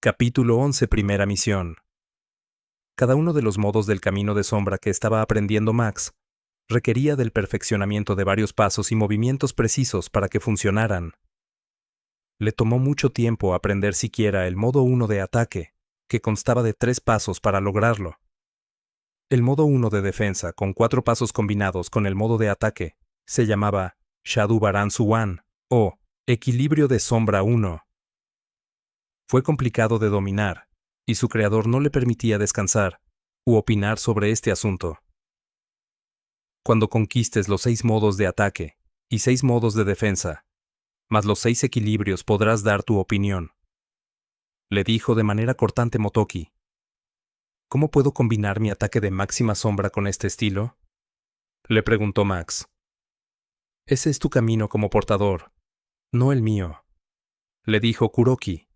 Capítulo 11. Primera misión. Cada uno de los modos del camino de sombra que estaba aprendiendo Max requería del perfeccionamiento de varios pasos y movimientos precisos para que funcionaran. Le tomó mucho tiempo aprender siquiera el modo 1 de ataque, que constaba de 3 pasos para lograrlo. El modo 1 de defensa, con 4 pasos combinados con el modo de ataque, se llamaba Shadowbaran Suwan, o Equilibrio de Sombra 1. Fue complicado de dominar, y su creador no le permitía descansar u opinar sobre este asunto. Cuando conquistes los 6 modos de ataque y 6 modos de defensa, más los 6 equilibrios, podrás dar tu opinión, le dijo de manera cortante Motoki. ¿Cómo puedo combinar mi ataque de máxima sombra con este estilo?, le preguntó Max. Ese es tu camino como portador, no el mío, le dijo Kuroki.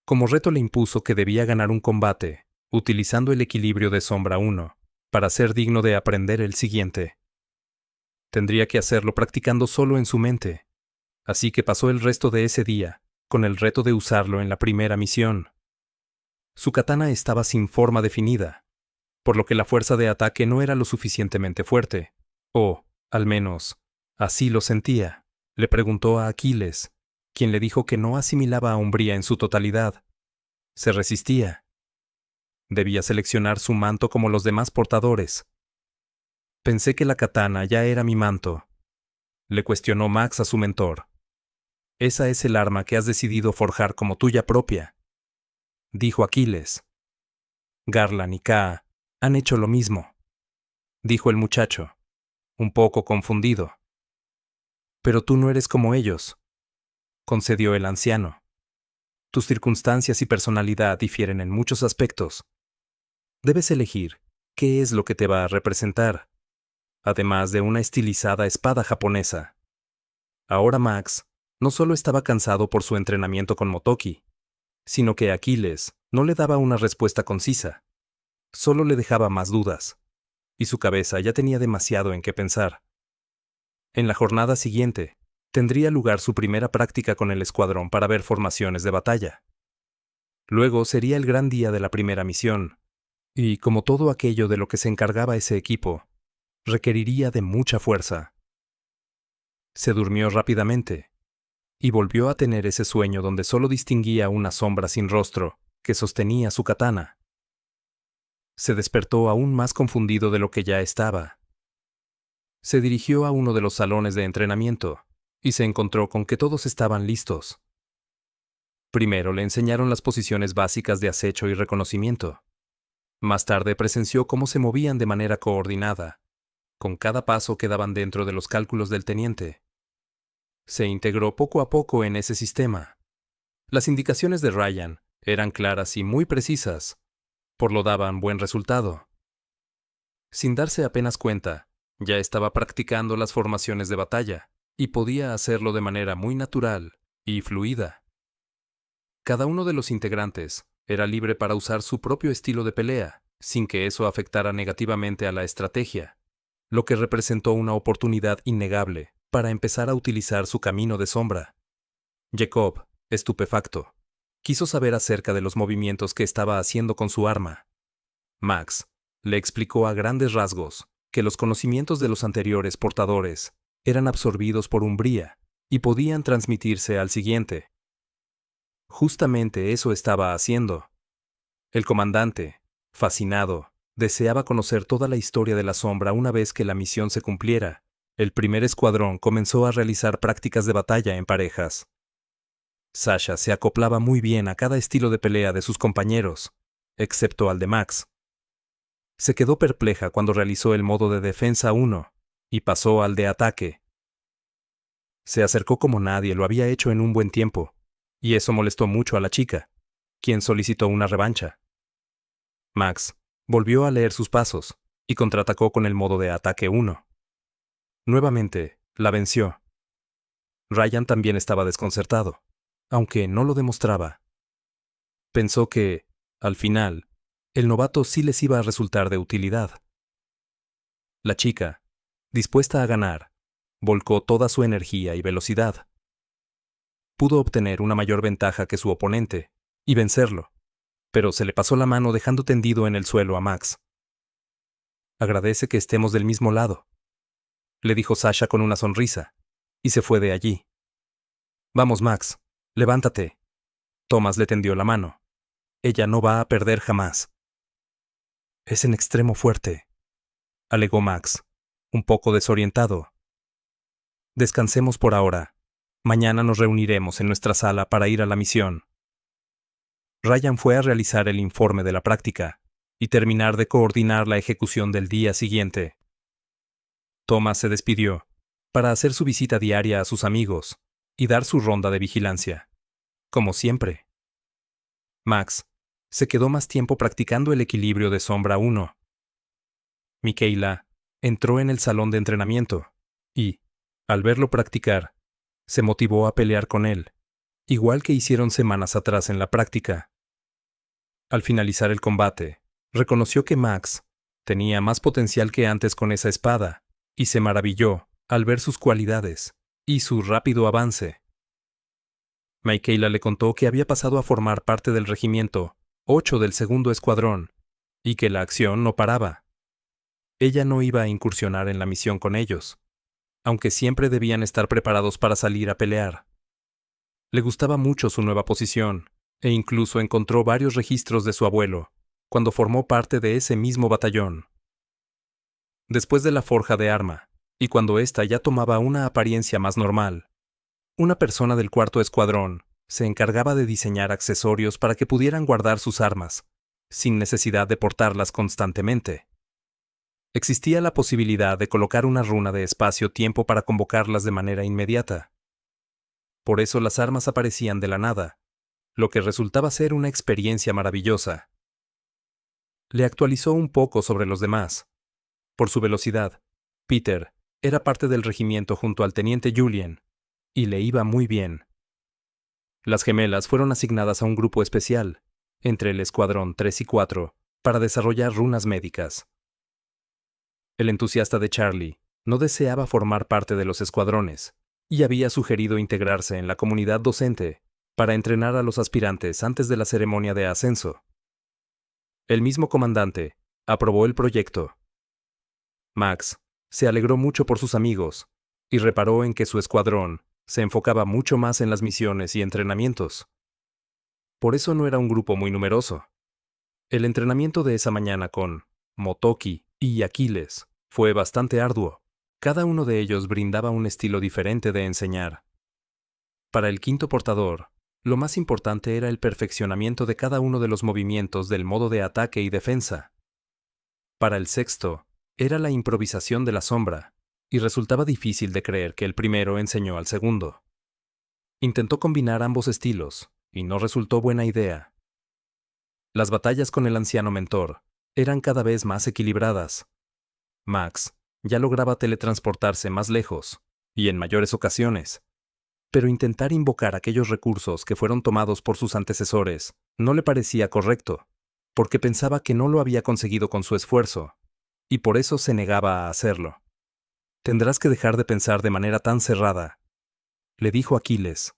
Como reto le impuso que debía ganar un combate, utilizando el equilibrio de sombra 1, para ser digno de aprender el siguiente. Tendría que hacerlo practicando solo en su mente, así que pasó el resto de ese día, con el reto de usarlo en la primera misión. Su katana estaba sin forma definida, por lo que la fuerza de ataque no era lo suficientemente fuerte, o, al menos, así lo sentía. Le preguntó a Aquiles, quien le dijo que no asimilaba a Umbría en su totalidad. Se resistía. Debía seleccionar su manto como los demás portadores. Pensé que la katana ya era mi manto, le cuestionó Max a su mentor. Esa es el arma que has decidido forjar como tuya propia, dijo Aquiles. Garland y Kaa han hecho lo mismo, dijo el muchacho, un poco confundido. Pero tú no eres como ellos, concedió el anciano. Tus circunstancias y personalidad difieren en muchos aspectos. Debes elegir qué es lo que te va a representar, además de una estilizada espada japonesa. Ahora Max no solo estaba cansado por su entrenamiento con Motoki, sino que Aquiles no le daba una respuesta concisa, solo le dejaba más dudas, y su cabeza ya tenía demasiado en qué pensar. En la jornada siguiente, tendría lugar su primera práctica con el escuadrón para ver formaciones de batalla. Luego sería el gran día de la primera misión, y como todo aquello de lo que se encargaba ese equipo, requeriría de mucha fuerza. Se durmió rápidamente, y volvió a tener ese sueño donde solo distinguía una sombra sin rostro que sostenía su katana. Se despertó aún más confundido de lo que ya estaba. Se dirigió a uno de los salones de entrenamiento, y se encontró con que todos estaban listos. Primero le enseñaron las posiciones básicas de acecho y reconocimiento. Más tarde presenció cómo se movían de manera coordinada, con cada paso que daban dentro de los cálculos del teniente. Se integró poco a poco en ese sistema. Las indicaciones de Ryan eran claras y muy precisas, por lo daban buen resultado. Sin darse apenas cuenta, ya estaba practicando las formaciones de batalla, y podía hacerlo de manera muy natural y fluida. Cada uno de los integrantes era libre para usar su propio estilo de pelea, sin que eso afectara negativamente a la estrategia, lo que representó una oportunidad innegable para empezar a utilizar su camino de sombra. Jacob, estupefacto, quiso saber acerca de los movimientos que estaba haciendo con su arma. Max le explicó a grandes rasgos que los conocimientos de los anteriores portadores eran absorbidos por Umbría y podían transmitirse al siguiente. Justamente eso estaba haciendo. El comandante, fascinado, deseaba conocer toda la historia de la sombra una vez que la misión se cumpliera. El primer escuadrón comenzó a realizar prácticas de batalla en parejas. Sasha se acoplaba muy bien a cada estilo de pelea de sus compañeros, excepto al de Max. Se quedó perpleja cuando realizó el modo de defensa 1 y pasó al de ataque. Se acercó como nadie lo había hecho en un buen tiempo, y eso molestó mucho a la chica, quien solicitó una revancha. Max volvió a leer sus pasos y contraatacó con el modo de ataque 1. Nuevamente, la venció. Ryan también estaba desconcertado, aunque no lo demostraba. Pensó que, al final, el novato sí les iba a resultar de utilidad. La chica, dispuesta a ganar, volcó toda su energía y velocidad. Pudo obtener una mayor ventaja que su oponente, y vencerlo, pero se le pasó la mano dejando tendido en el suelo a Max. Agradece que estemos del mismo lado, le dijo Sasha con una sonrisa, y se fue de allí. Vamos, Max, levántate. Thomas le tendió la mano. Ella no va a perder jamás. Es en extremo fuerte, alegó Max, un poco desorientado. Descansemos por ahora. Mañana nos reuniremos en nuestra sala para ir a la misión. Ryan fue a realizar el informe de la práctica y terminar de coordinar la ejecución del día siguiente. Thomas se despidió para hacer su visita diaria a sus amigos y dar su ronda de vigilancia, como siempre. Max se quedó más tiempo practicando el equilibrio de sombra 1. Michaela entró en el salón de entrenamiento y, al verlo practicar, se motivó a pelear con él, igual que hicieron semanas atrás en la práctica. Al finalizar el combate, reconoció que Max tenía más potencial que antes con esa espada, y se maravilló al ver sus cualidades y su rápido avance. Michaela le contó que había pasado a formar parte del regimiento 8 del segundo escuadrón, y que la acción no paraba. Ella no iba a incursionar en la misión con ellos, aunque siempre debían estar preparados para salir a pelear. Le gustaba mucho su nueva posición, e incluso encontró varios registros de su abuelo, cuando formó parte de ese mismo batallón. Después de la forja de arma, y cuando ésta ya tomaba una apariencia más normal, una persona del cuarto escuadrón se encargaba de diseñar accesorios para que pudieran guardar sus armas, sin necesidad de portarlas constantemente. Existía la posibilidad de colocar una runa de espacio-tiempo para convocarlas de manera inmediata. Por eso las armas aparecían de la nada, lo que resultaba ser una experiencia maravillosa. Le actualizó un poco sobre los demás. Por su velocidad, Peter era parte del regimiento junto al teniente Julien, y le iba muy bien. Las gemelas fueron asignadas a un grupo especial, entre el escuadrón 3 y 4, para desarrollar runas médicas. El entusiasta de Charlie no deseaba formar parte de los escuadrones, y había sugerido integrarse en la comunidad docente para entrenar a los aspirantes antes de la ceremonia de ascenso. El mismo comandante aprobó el proyecto. Max se alegró mucho por sus amigos y reparó en que su escuadrón se enfocaba mucho más en las misiones y entrenamientos. Por eso no era un grupo muy numeroso. El entrenamiento de esa mañana con Motoki y Aquiles fue bastante arduo. Cada uno de ellos brindaba un estilo diferente de enseñar. Para el quinto portador, lo más importante era el perfeccionamiento de cada uno de los movimientos del modo de ataque y defensa. Para el sexto, era la improvisación de la sombra, y resultaba difícil de creer que el primero enseñó al segundo. Intentó combinar ambos estilos, y no resultó buena idea. Las batallas con el anciano mentor eran cada vez más equilibradas. Max ya lograba teletransportarse más lejos, y en mayores ocasiones, pero intentar invocar aquellos recursos que fueron tomados por sus antecesores no le parecía correcto, porque pensaba que no lo había conseguido con su esfuerzo, y por eso se negaba a hacerlo. Tendrás que dejar de pensar de manera tan cerrada, le dijo Aquiles.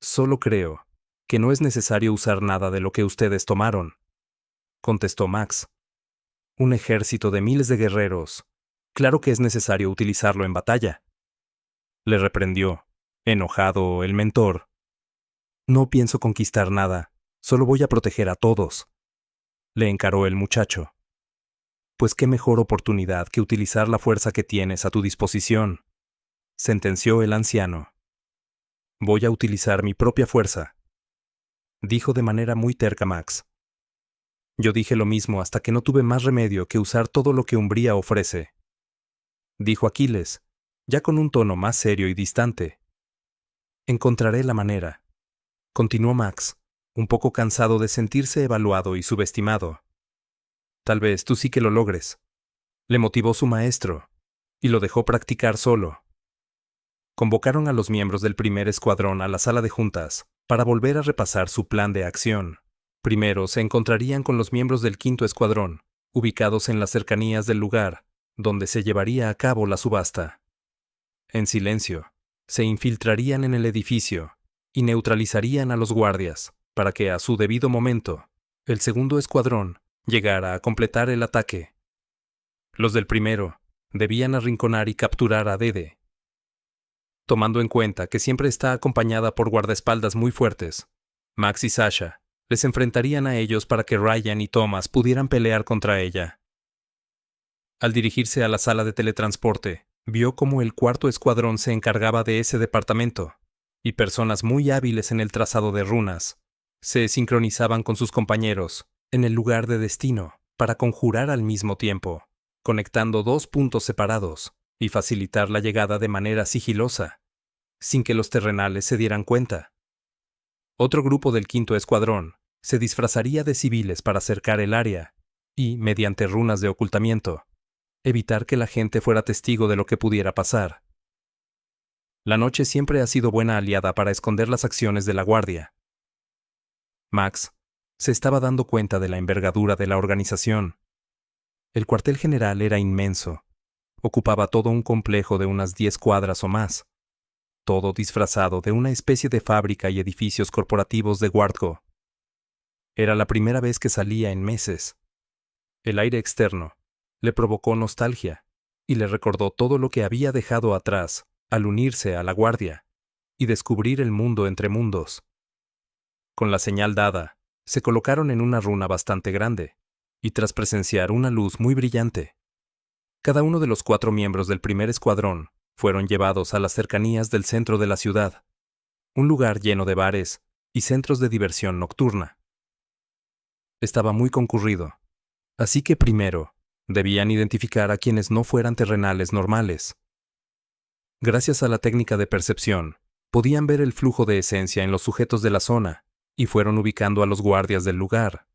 Solo creo que no es necesario usar nada de lo que ustedes tomaron, contestó Max. Un ejército de miles de guerreros. Claro que es necesario utilizarlo en batalla. Le reprendió, enojado, el mentor. No pienso conquistar nada, solo voy a proteger a todos. Le encaró el muchacho. Pues qué mejor oportunidad que utilizar la fuerza que tienes a tu disposición, sentenció el anciano. Voy a utilizar mi propia fuerza, dijo de manera muy terca Max. Yo dije lo mismo hasta que no tuve más remedio que usar todo lo que Umbría ofrece, dijo Aquiles, ya con un tono más serio y distante. Encontraré la manera, continuó Max, un poco cansado de sentirse evaluado y subestimado. Tal vez tú sí que lo logres. Le motivó su maestro, y lo dejó practicar solo. Convocaron a los miembros del primer escuadrón a la sala de juntas para volver a repasar su plan de acción. Primero se encontrarían con los miembros del quinto escuadrón, ubicados en las cercanías del lugar donde se llevaría a cabo la subasta. En silencio, se infiltrarían en el edificio y neutralizarían a los guardias, para que a su debido momento, el segundo escuadrón llegara a completar el ataque. Los del primero debían arrinconar y capturar a Dede. Tomando en cuenta que siempre está acompañada por guardaespaldas muy fuertes, Max y Sasha les enfrentarían a ellos para que Ryan y Thomas pudieran pelear contra ella. Al dirigirse a la sala de teletransporte, vio cómo el cuarto escuadrón se encargaba de ese departamento, y personas muy hábiles en el trazado de runas se sincronizaban con sus compañeros en el lugar de destino para conjurar al mismo tiempo, conectando dos puntos separados y facilitar la llegada de manera sigilosa, sin que los terrenales se dieran cuenta. Otro grupo del quinto escuadrón se disfrazaría de civiles para cercar el área y, mediante runas de ocultamiento, evitar que la gente fuera testigo de lo que pudiera pasar. La noche siempre ha sido buena aliada para esconder las acciones de la guardia. Max se estaba dando cuenta de la envergadura de la organización. El cuartel general era inmenso. Ocupaba todo un complejo de unas 10 cuadras o más, todo disfrazado de una especie de fábrica y edificios corporativos de Guardco. Era la primera vez que salía en meses. El aire externo le provocó nostalgia y le recordó todo lo que había dejado atrás al unirse a la guardia y descubrir el mundo entre mundos. Con la señal dada, se colocaron en una runa bastante grande, y tras presenciar una luz muy brillante, cada uno de los 4 miembros del primer escuadrón fueron llevados a las cercanías del centro de la ciudad, un lugar lleno de bares y centros de diversión nocturna. Estaba muy concurrido, así que primero debían identificar a quienes no fueran terrenales normales. Gracias a la técnica de percepción, podían ver el flujo de esencia en los sujetos de la zona y fueron ubicando a los guardias del lugar.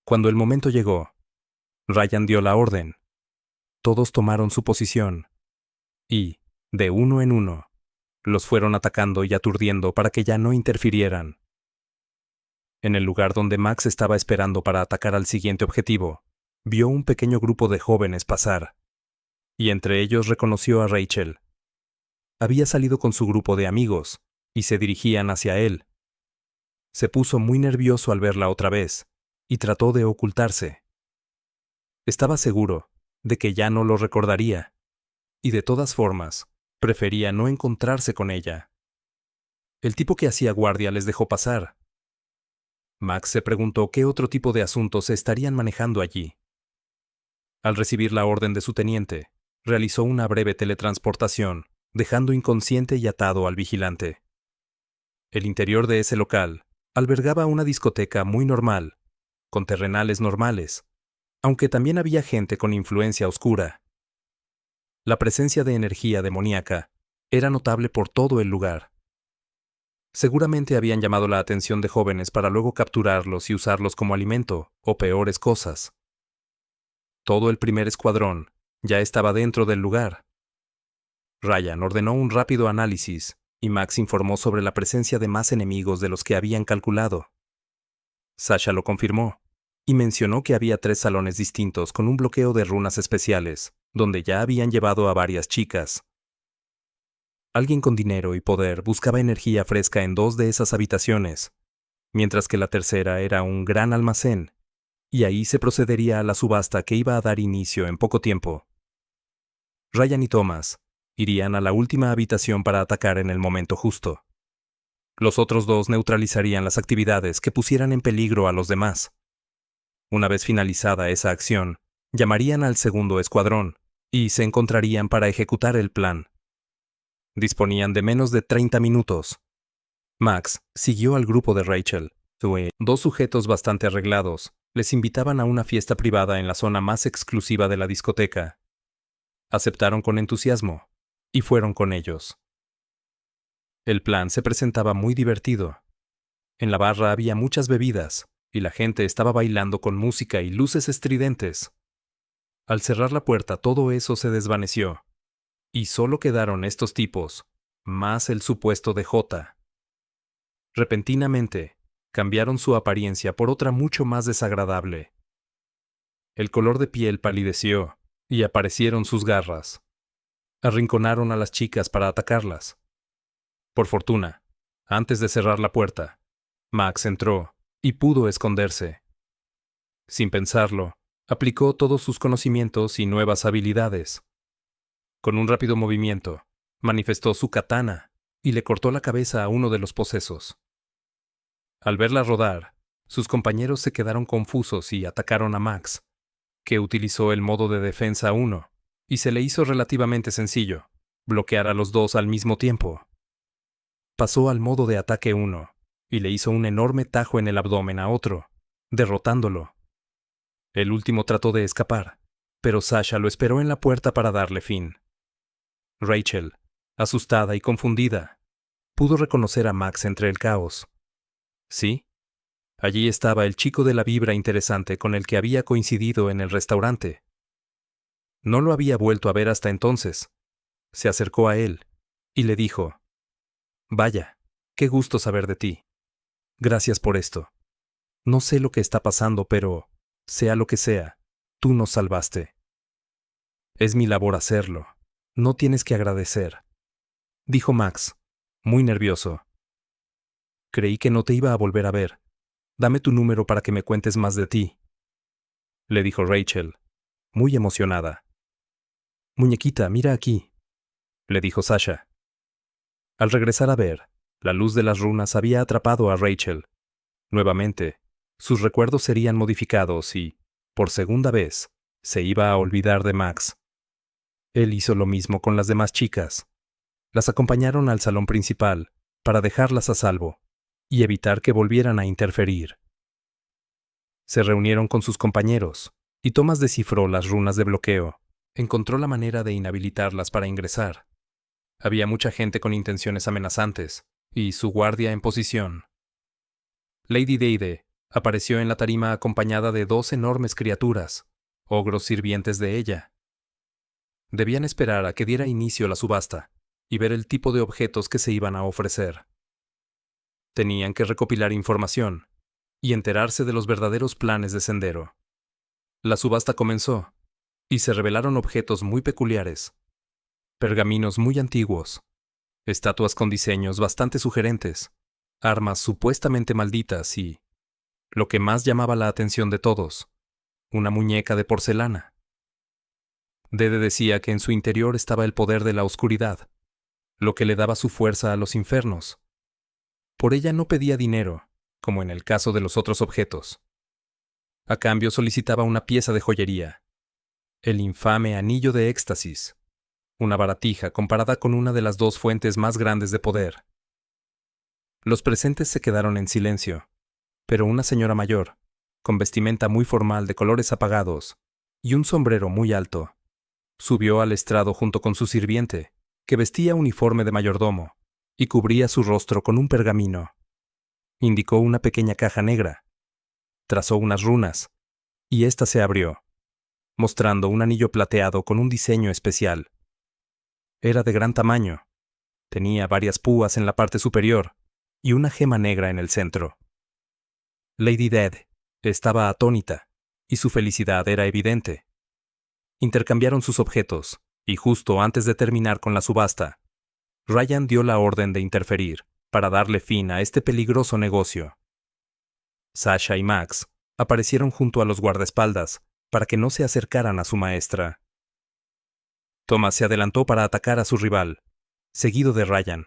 Cuando el momento llegó, Ryan dio la orden. Todos tomaron su posición y, de uno en uno, los fueron atacando y aturdiendo para que ya no interfirieran. En el lugar donde Max estaba esperando para atacar al siguiente objetivo, vio un pequeño grupo de jóvenes pasar, y entre ellos reconoció a Rachel. Había salido con su grupo de amigos, y se dirigían hacia él. Se puso muy nervioso al verla otra vez, y trató de ocultarse. Estaba seguro de que ya no lo recordaría, y de todas formas, prefería no encontrarse con ella. El tipo que hacía guardia les dejó pasar. Max se preguntó qué otro tipo de asuntos se estarían manejando allí. Al recibir la orden de su teniente, realizó una breve teletransportación, dejando inconsciente y atado al vigilante. El interior de ese local albergaba una discoteca muy normal, con terrenales normales, aunque también había gente con influencia oscura. La presencia de energía demoníaca era notable por todo el lugar. Seguramente habían llamado la atención de jóvenes para luego capturarlos y usarlos como alimento, o peores cosas. Todo el primer escuadrón ya estaba dentro del lugar. Ryan ordenó un rápido análisis, y Max informó sobre la presencia de más enemigos de los que habían calculado. Sasha lo confirmó, y mencionó que había 3 salones distintos con un bloqueo de runas especiales, donde ya habían llevado a varias chicas. Alguien con dinero y poder buscaba energía fresca en 2 de esas habitaciones, mientras que la tercera era un gran almacén, y ahí se procedería a la subasta que iba a dar inicio en poco tiempo. Ryan y Thomas irían a la última habitación para atacar en el momento justo. Los otros 2 neutralizarían las actividades que pusieran en peligro a los demás. Una vez finalizada esa acción, llamarían al segundo escuadrón y se encontrarían para ejecutar el plan. Disponían de menos de 30 minutos. Max siguió al grupo de Rachel. 2 sujetos bastante arreglados les invitaban a una fiesta privada en la zona más exclusiva de la discoteca. Aceptaron con entusiasmo y fueron con ellos. El plan se presentaba muy divertido. En la barra había muchas bebidas y la gente estaba bailando con música y luces estridentes. Al cerrar la puerta todo eso se desvaneció, y solo quedaron estos tipos, más el supuesto DJ. Repentinamente, cambiaron su apariencia por otra mucho más desagradable. El color de piel palideció, y aparecieron sus garras. Arrinconaron a las chicas para atacarlas. Por fortuna, antes de cerrar la puerta, Max entró y pudo esconderse. Sin pensarlo, aplicó todos sus conocimientos y nuevas habilidades. Con un rápido movimiento, manifestó su katana y le cortó la cabeza a uno de los posesos. Al verla rodar, sus compañeros se quedaron confusos y atacaron a Max, que utilizó el modo de defensa 1, y se le hizo relativamente sencillo bloquear a los dos al mismo tiempo. Pasó al modo de ataque 1 y le hizo un enorme tajo en el abdomen a otro, derrotándolo. El último trató de escapar, pero Sasha lo esperó en la puerta para darle fin. Rachel, asustada y confundida, pudo reconocer a Max entre el caos. Sí, allí estaba el chico de la vibra interesante con el que había coincidido en el restaurante. No lo había vuelto a ver hasta entonces. Se acercó a él y le dijo: «Vaya, qué gusto saber de ti. Gracias por esto. No sé lo que está pasando, pero, sea lo que sea, tú nos salvaste. Es mi labor hacerlo. No tienes que agradecer», dijo Max, muy nervioso. «Creí que no te iba a volver a ver. Dame tu número para que me cuentes más de ti», le dijo Rachel, muy emocionada. «Muñequita, mira aquí», le dijo Sasha. Al regresar a ver, la luz de las runas había atrapado a Rachel. Nuevamente, sus recuerdos serían modificados y, por segunda vez, se iba a olvidar de Max. Él hizo lo mismo con las demás chicas. Las acompañaron al salón principal para dejarlas a salvo y evitar que volvieran a interferir. Se reunieron con sus compañeros y Thomas descifró las runas de bloqueo. Encontró la manera de inhabilitarlas para ingresar. Había mucha gente con intenciones amenazantes y su guardia en posición. Lady Deide apareció en la tarima acompañada de 2 enormes criaturas, ogros sirvientes de ella. Debían esperar a que diera inicio la subasta y ver el tipo de objetos que se iban a ofrecer. Tenían que recopilar información y enterarse de los verdaderos planes de Sendero. La subasta comenzó y se revelaron objetos muy peculiares, pergaminos muy antiguos, estatuas con diseños bastante sugerentes, armas supuestamente malditas y, lo que más llamaba la atención de todos, una muñeca de porcelana. Dede decía que en su interior estaba el poder de la oscuridad, lo que le daba su fuerza a los infiernos. Por ella no pedía dinero, como en el caso de los otros objetos. A cambio solicitaba una pieza de joyería, el infame anillo de éxtasis, una baratija comparada con una de las 2 fuentes más grandes de poder. Los presentes se quedaron en silencio, pero una señora mayor, con vestimenta muy formal de colores apagados y un sombrero muy alto, subió al estrado junto con su sirviente, que vestía uniforme de mayordomo y cubría su rostro con un pergamino. Indicó una pequeña caja negra, trazó unas runas, y ésta se abrió, mostrando un anillo plateado con un diseño especial. Era de gran tamaño, tenía varias púas en la parte superior y una gema negra en el centro. Lady Dead estaba atónita, y su felicidad era evidente. Intercambiaron sus objetos, y justo antes de terminar con la subasta, Ryan dio la orden de interferir para darle fin a este peligroso negocio. Sasha y Max aparecieron junto a los guardaespaldas para que no se acercaran a su maestra. Thomas se adelantó para atacar a su rival, seguido de Ryan.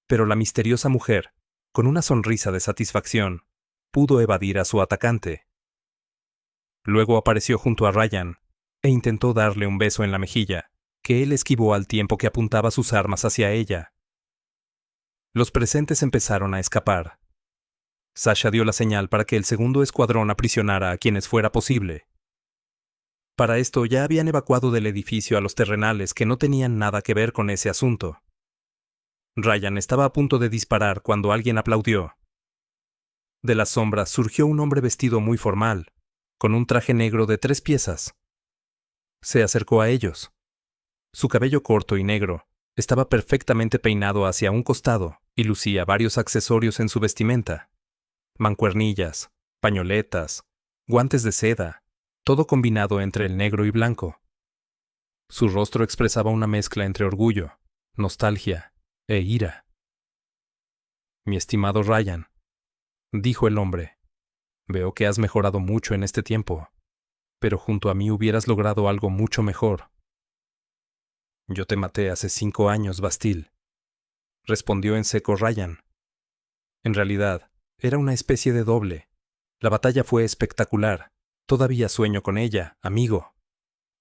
Pero la misteriosa mujer, con una sonrisa de satisfacción, pudo evadir a su atacante. Luego apareció junto a Ryan e intentó darle un beso en la mejilla, que él esquivó al tiempo que apuntaba sus armas hacia ella. Los presentes empezaron a escapar. Sasha dio la señal para que el segundo escuadrón aprisionara a quienes fuera posible. Para esto ya habían evacuado del edificio a los terrenales que no tenían nada que ver con ese asunto. Ryan estaba a punto de disparar cuando alguien aplaudió. De las sombras surgió un hombre vestido muy formal, con un traje negro de 3 piezas. Se acercó a ellos. Su cabello corto y negro estaba perfectamente peinado hacia un costado y lucía varios accesorios en su vestimenta: mancuernillas, pañoletas, guantes de seda, todo combinado entre el negro y blanco. Su rostro expresaba una mezcla entre orgullo, nostalgia e ira. «Mi estimado Ryan», dijo el hombre. Veo que has mejorado mucho en este tiempo, pero junto a mí hubieras logrado algo mucho mejor. Yo te maté hace 5 años, Bastille, respondió en seco Ryan. En realidad, era una especie de doble. La batalla fue espectacular. Todavía sueño con ella, amigo,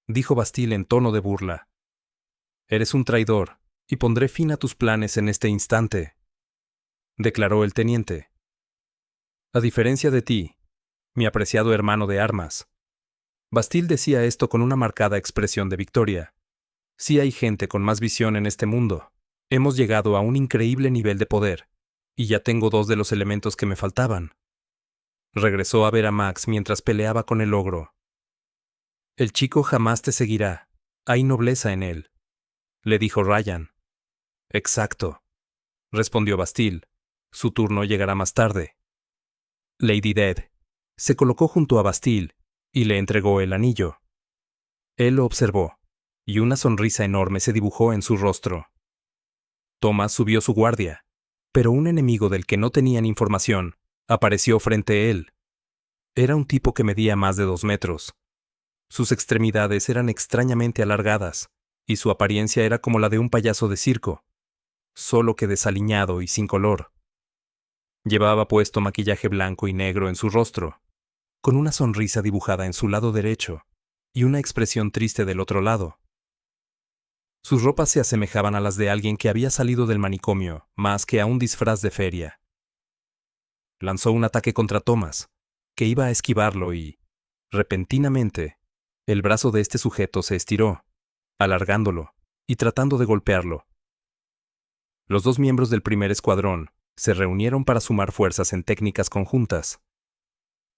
dijo Bastille en tono de burla. Eres un traidor, y pondré fin a tus planes en este instante, declaró el teniente. A diferencia de ti, mi apreciado hermano de armas. Bastille decía esto con una marcada expresión de victoria. Sí hay gente con más visión en este mundo. Hemos llegado a un increíble nivel de poder, y ya tengo 2 de los elementos que me faltaban. Regresó a ver a Max mientras peleaba con el ogro. El chico jamás te seguirá. Hay nobleza en él, le dijo Ryan. Exacto, respondió Bastille. Su turno llegará más tarde. Lady Death se colocó junto a Bastille y le entregó el anillo. Él lo observó, y una sonrisa enorme se dibujó en su rostro. Thomas subió su guardia, pero un enemigo del que no tenían información apareció frente a él. Era un tipo que medía más de 2 metros. Sus extremidades eran extrañamente alargadas, y su apariencia era como la de un payaso de circo, solo que desaliñado y sin color. Llevaba puesto maquillaje blanco y negro en su rostro, con una sonrisa dibujada en su lado derecho y una expresión triste del otro lado. Sus ropas se asemejaban a las de alguien que había salido del manicomio, más que a un disfraz de feria. Lanzó un ataque contra Thomas, que iba a esquivarlo y, repentinamente, el brazo de este sujeto se estiró, alargándolo y tratando de golpearlo. Los 2 miembros del primer escuadrón se reunieron para sumar fuerzas en técnicas conjuntas.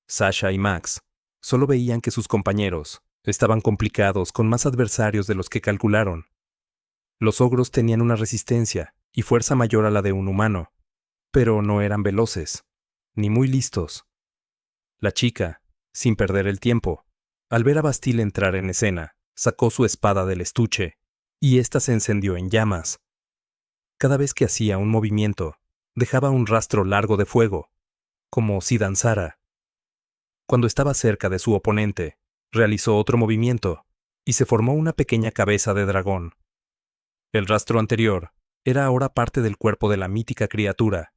Sasha y Max solo veían que sus compañeros estaban complicados con más adversarios de los que calcularon. Los ogros tenían una resistencia y fuerza mayor a la de un humano, pero no eran veloces, ni muy listos. La chica, sin perder el tiempo, al ver a Bastille entrar en escena, sacó su espada del estuche, y ésta se encendió en llamas. Cada vez que hacía un movimiento, dejaba un rastro largo de fuego, como si danzara. Cuando estaba cerca de su oponente, realizó otro movimiento, y se formó una pequeña cabeza de dragón. El rastro anterior era ahora parte del cuerpo de la mítica criatura,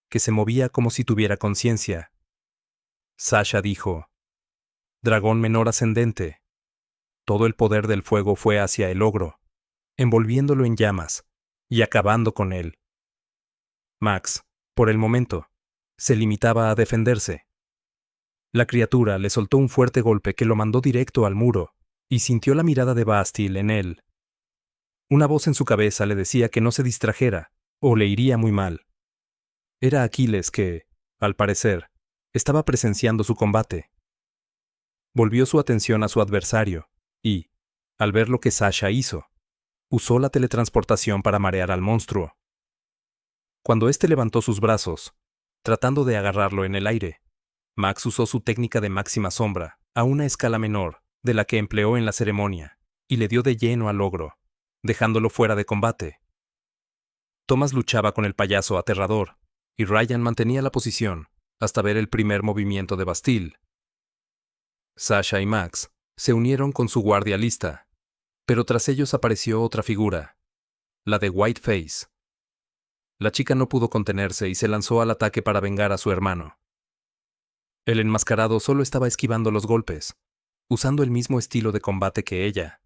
que se movía como si tuviera conciencia. Sasha dijo: Dragón menor ascendente. Todo el poder del fuego fue hacia el ogro, envolviéndolo en llamas y acabando con él. Max, por el momento, se limitaba a defenderse. La criatura le soltó un fuerte golpe que lo mandó directo al muro, y sintió la mirada de Bastille en él. Una voz en su cabeza le decía que no se distrajera, o le iría muy mal. Era Aquiles que, al parecer, estaba presenciando su combate. Volvió su atención a su adversario, y, al ver lo que Sasha hizo, usó la teletransportación para marear al monstruo. Cuando éste levantó sus brazos, tratando de agarrarlo en el aire, Max usó su técnica de máxima sombra, a una escala menor de la que empleó en la ceremonia, y le dio de lleno al ogro, dejándolo fuera de combate. Thomas luchaba con el payaso aterrador, y Ryan mantenía la posición hasta ver el primer movimiento de Bastille. Sasha y Max se unieron con su guardia lista, pero tras ellos apareció otra figura, la de Whiteface. La chica no pudo contenerse y se lanzó al ataque para vengar a su hermano. El enmascarado solo estaba esquivando los golpes, usando el mismo estilo de combate que ella.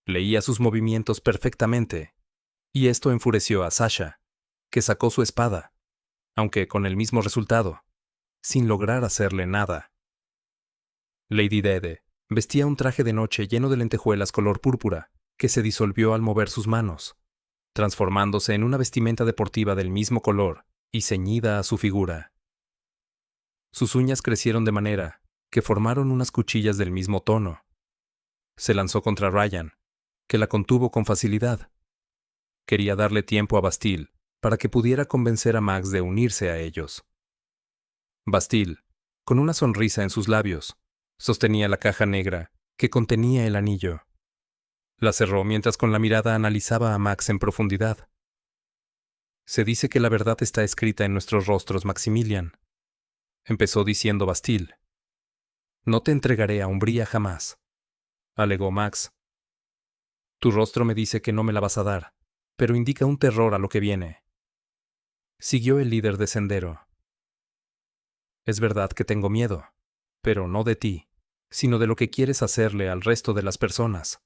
Leía sus movimientos perfectamente, y esto enfureció a Sasha, que sacó su espada, aunque con el mismo resultado, sin lograr hacerle nada. Lady Dede vestía un traje de noche lleno de lentejuelas color púrpura, que se disolvió al mover sus manos, transformándose en una vestimenta deportiva del mismo color y ceñida a su figura. Sus uñas crecieron de manera que formaron unas cuchillas del mismo tono. Se lanzó contra Ryan, que la contuvo con facilidad. Quería darle tiempo a Bastille para que pudiera convencer a Max de unirse a ellos. Bastille, con una sonrisa en sus labios, sostenía la caja negra que contenía el anillo. La cerró mientras con la mirada analizaba a Max en profundidad. Se dice que la verdad está escrita en nuestros rostros, Maximilian, empezó diciendo Bastille. No te entregaré a Umbría jamás, alegó Max. Tu rostro me dice que no me la vas a dar, pero indica un terror a lo que viene. Siguió el líder de Sendero. Es verdad que tengo miedo, pero no de ti, sino de lo que quieres hacerle al resto de las personas,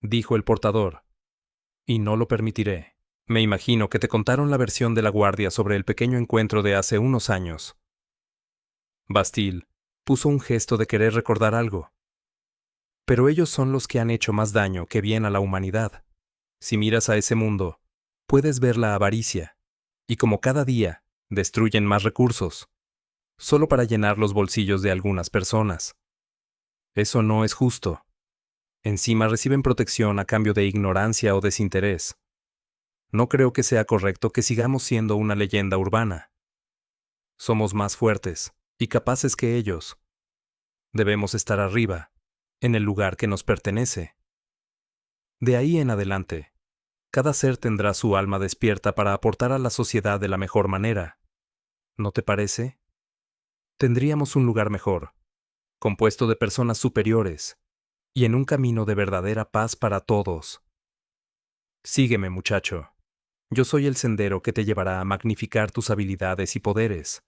dijo el portador. Y no lo permitiré. Me imagino que te contaron la versión de la guardia sobre el pequeño encuentro de hace unos años. Bastille puso un gesto de querer recordar algo. Pero ellos son los que han hecho más daño que bien a la humanidad. Si miras a ese mundo, puedes ver la avaricia, y como cada día, destruyen más recursos, solo para llenar los bolsillos de algunas personas. Eso no es justo. Encima reciben protección a cambio de ignorancia o desinterés. No creo que sea correcto que sigamos siendo una leyenda urbana. Somos más fuertes y capaces que ellos. Debemos estar arriba, en el lugar que nos pertenece. De ahí en adelante, cada ser tendrá su alma despierta para aportar a la sociedad de la mejor manera. ¿No te parece? Tendríamos un lugar mejor, compuesto de personas superiores, y en un camino de verdadera paz para todos. Sígueme, muchacho. Yo soy el sendero que te llevará a magnificar tus habilidades y poderes.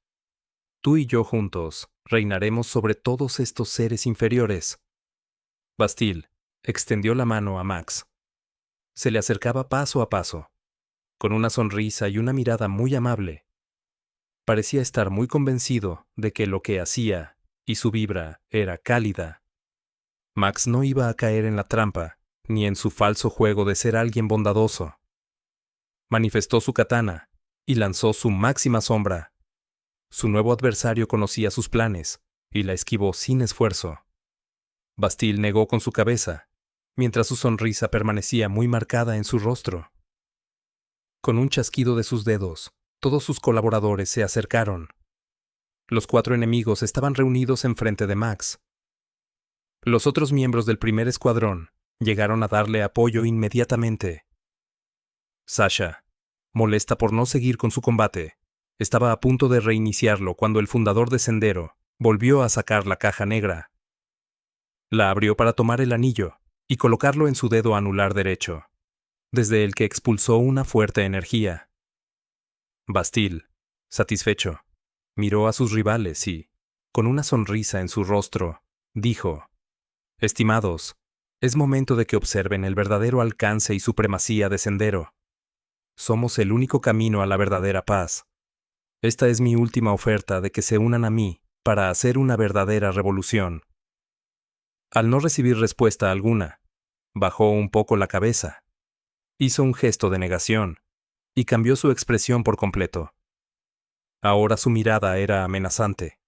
Tú y yo juntos reinaremos sobre todos estos seres inferiores. Bastille extendió la mano a Max. Se le acercaba paso a paso, con una sonrisa y una mirada muy amable. Parecía estar muy convencido de que lo que hacía y su vibra era cálida. Max no iba a caer en la trampa, ni en su falso juego de ser alguien bondadoso. Manifestó su katana y lanzó su máxima sombra. Su nuevo adversario conocía sus planes y la esquivó sin esfuerzo. Bastille negó con su cabeza, mientras su sonrisa permanecía muy marcada en su rostro. Con un chasquido de sus dedos, todos sus colaboradores se acercaron. Los 4 enemigos estaban reunidos enfrente de Max. Los otros miembros del primer escuadrón llegaron a darle apoyo inmediatamente. Sasha, molesta por no seguir con su combate, estaba a punto de reiniciarlo cuando el fundador de Sendero volvió a sacar la caja negra. La abrió para tomar el anillo y colocarlo en su dedo anular derecho, desde el que expulsó una fuerte energía. Bastille, satisfecho, miró a sus rivales y, con una sonrisa en su rostro, dijo: Estimados, es momento de que observen el verdadero alcance y supremacía de Sendero. Somos el único camino a la verdadera paz. Esta es mi última oferta de que se unan a mí para hacer una verdadera revolución. Al no recibir respuesta alguna, bajó un poco la cabeza. Hizo un gesto de negación y cambió su expresión por completo. Ahora su mirada era amenazante.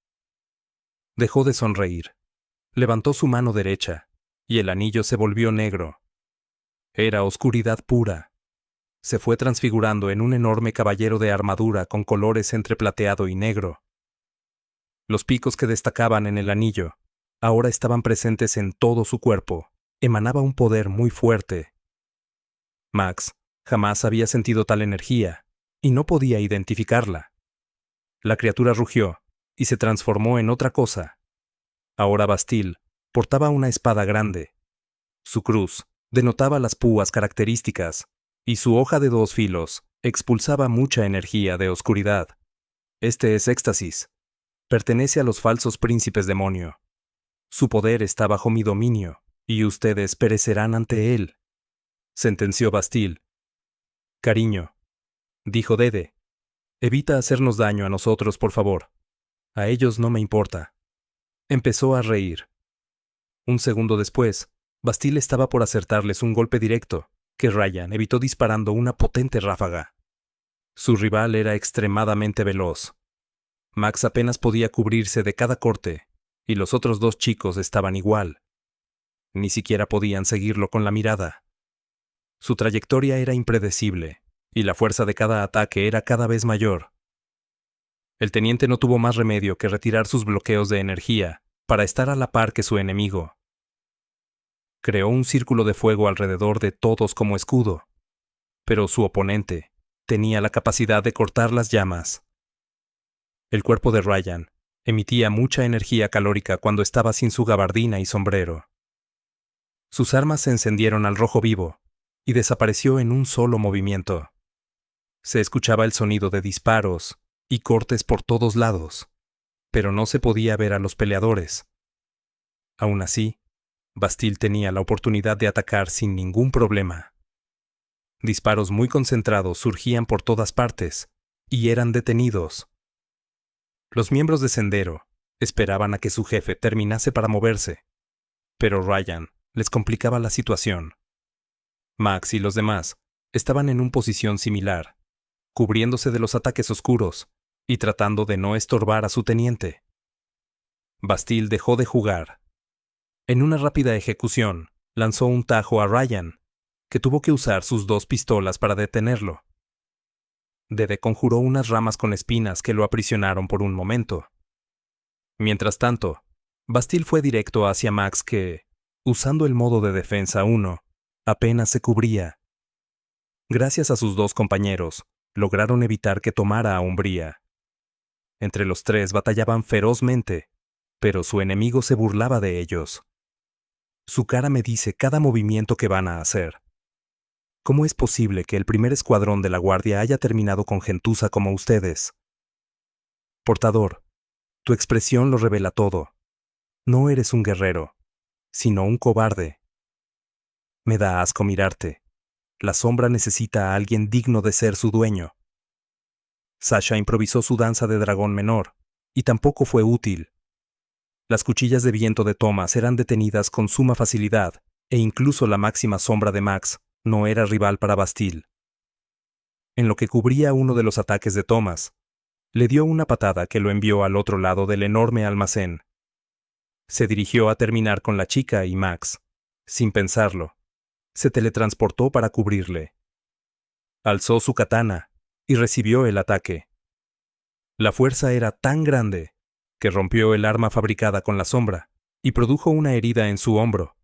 Dejó de sonreír. Levantó su mano derecha y el anillo se volvió negro. Era oscuridad pura. Se fue transfigurando en un enorme caballero de armadura con colores entre plateado y negro. Los picos que destacaban en el anillo ahora estaban presentes en todo su cuerpo. Emanaba un poder muy fuerte. Max jamás había sentido tal energía y no podía identificarla. La criatura rugió y se transformó en otra cosa. Ahora Bastille portaba una espada grande. Su cruz denotaba las púas características y su hoja de 2 filos expulsaba mucha energía de oscuridad. Este es éxtasis. Pertenece a los falsos príncipes demonio. Su poder está bajo mi dominio, y ustedes perecerán ante él, sentenció Bastille. Cariño, dijo Dede, evita hacernos daño a nosotros, por favor. A ellos no me importa. Empezó a reír. Un segundo después, Bastille estaba por acertarles un golpe directo, que Ryan evitó disparando una potente ráfaga. Su rival era extremadamente veloz. Max apenas podía cubrirse de cada corte, y los otros 2 chicos estaban igual. Ni siquiera podían seguirlo con la mirada. Su trayectoria era impredecible, y la fuerza de cada ataque era cada vez mayor. El teniente no tuvo más remedio que retirar sus bloqueos de energía para estar a la par que su enemigo. Creó un círculo de fuego alrededor de todos como escudo, pero su oponente tenía la capacidad de cortar las llamas. El cuerpo de Ryan emitía mucha energía calórica cuando estaba sin su gabardina y sombrero. Sus armas se encendieron al rojo vivo y desapareció en un solo movimiento. Se escuchaba el sonido de disparos y cortes por todos lados, pero no se podía ver a los peleadores. Aún así, Bastille tenía la oportunidad de atacar sin ningún problema. Disparos muy concentrados surgían por todas partes y eran detenidos. Los miembros de Sendero esperaban a que su jefe terminase para moverse, pero Ryan les complicaba la situación. Max y los demás estaban en una posición similar, cubriéndose de los ataques oscuros y tratando de no estorbar a su teniente. Bastille dejó de jugar. En una rápida ejecución, lanzó un tajo a Ryan, que tuvo que usar sus 2 pistolas para detenerlo. Dede conjuró unas ramas con espinas que lo aprisionaron por un momento. Mientras tanto, Bastille fue directo hacia Max que, usando el modo de defensa 1, apenas se cubría. Gracias a sus 2 compañeros, lograron evitar que tomara a Umbría. Entre los 3 batallaban ferozmente, pero su enemigo se burlaba de ellos. Su cara me dice cada movimiento que van a hacer. ¿Cómo es posible que el primer escuadrón de la Guardia haya terminado con gentuza como ustedes? Portador, tu expresión lo revela todo. No eres un guerrero, sino un cobarde. Me da asco mirarte. La sombra necesita a alguien digno de ser su dueño. Sasha improvisó su danza de dragón menor, y tampoco fue útil. Las cuchillas de viento de Thomas eran detenidas con suma facilidad, e incluso la máxima sombra de Max no era rival para Bastille. En lo que cubría uno de los ataques de Thomas, le dio una patada que lo envió al otro lado del enorme almacén. Se dirigió a terminar con la chica y Max. Sin pensarlo, se teletransportó para cubrirle. Alzó su katana y recibió el ataque. La fuerza era tan grande que rompió el arma fabricada con la sombra y produjo una herida en su hombro,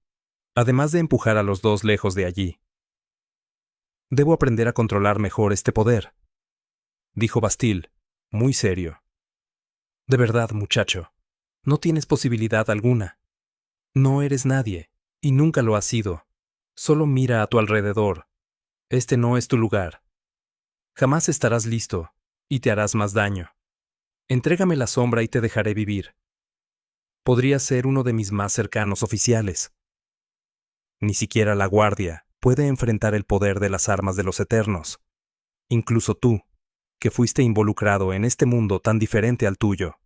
además de empujar a los 2 lejos de allí. Debo aprender a controlar mejor este poder, dijo Bastille, muy serio. De verdad, muchacho, no tienes posibilidad alguna. No eres nadie, y nunca lo has sido. Solo mira a tu alrededor. Este no es tu lugar. Jamás estarás listo, y te harás más daño. Entrégame la sombra y te dejaré vivir. Podrías ser uno de mis más cercanos oficiales. Ni siquiera la Guardia puede enfrentar el poder de las armas de los Eternos. Incluso tú, que fuiste involucrado en este mundo tan diferente al tuyo.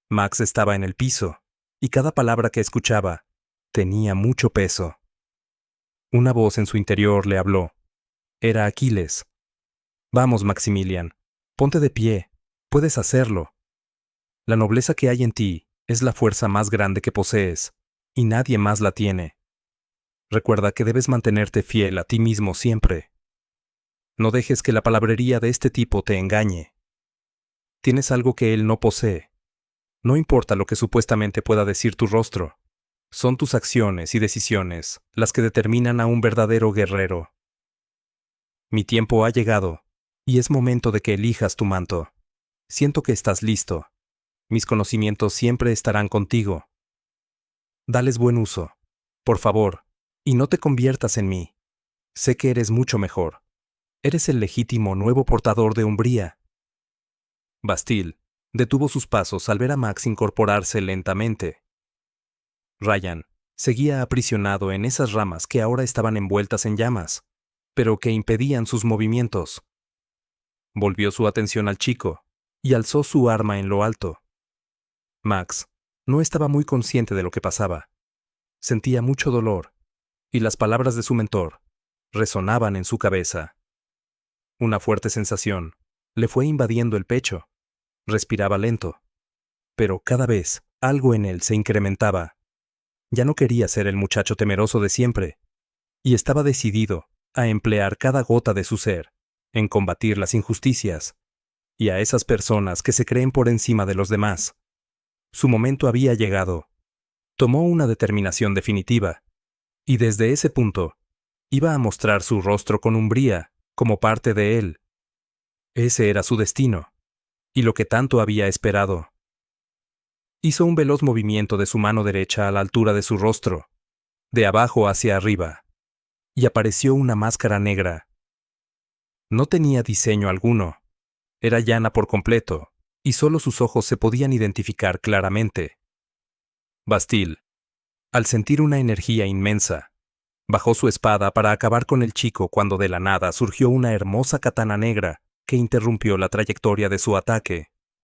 Max estaba en el piso, y cada palabra que escuchaba tenía mucho peso. Una voz en su interior le habló. Era Aquiles. Vamos, Maximilian, ponte de pie. Puedes hacerlo. La nobleza que hay en ti es la fuerza más grande que posees, y nadie más la tiene. Recuerda que debes mantenerte fiel a ti mismo siempre. No dejes que la palabrería de este tipo te engañe. Tienes algo que él no posee. No importa lo que supuestamente pueda decir tu rostro. Son tus acciones y decisiones las que determinan a un verdadero guerrero. Mi tiempo ha llegado, y es momento de que elijas tu manto. Siento que estás listo. Mis conocimientos siempre estarán contigo. Dales buen uso, por favor, y no te conviertas en mí. Sé que eres mucho mejor. Eres el legítimo nuevo portador de Umbría. Bastille detuvo sus pasos al ver a Max incorporarse lentamente. Ryan seguía aprisionado en esas ramas que ahora estaban envueltas en llamas, pero que impedían sus movimientos. Volvió su atención al chico y alzó su arma en lo alto. Max no estaba muy consciente de lo que pasaba. Sentía mucho dolor, y las palabras de su mentor resonaban en su cabeza. Una fuerte sensación le fue invadiendo el pecho. Respiraba lento, pero cada vez algo en él se incrementaba. Ya no quería ser el muchacho temeroso de siempre, y estaba decidido a emplear cada gota de su ser en combatir las injusticias y a esas personas que se creen por encima de los demás. Su momento había llegado. Tomó una determinación definitiva, y desde ese punto iba a mostrar su rostro con Umbría como parte de él. Ese era su destino, y lo que tanto había esperado. Hizo un veloz movimiento de su mano derecha a la altura de su rostro, de abajo hacia arriba, y apareció una máscara negra. No tenía diseño alguno, era llana por completo, y solo sus ojos se podían identificar claramente. Bastille, al sentir una energía inmensa, bajó su espada para acabar con el chico cuando de la nada surgió una hermosa katana negra que interrumpió la trayectoria de su ataque.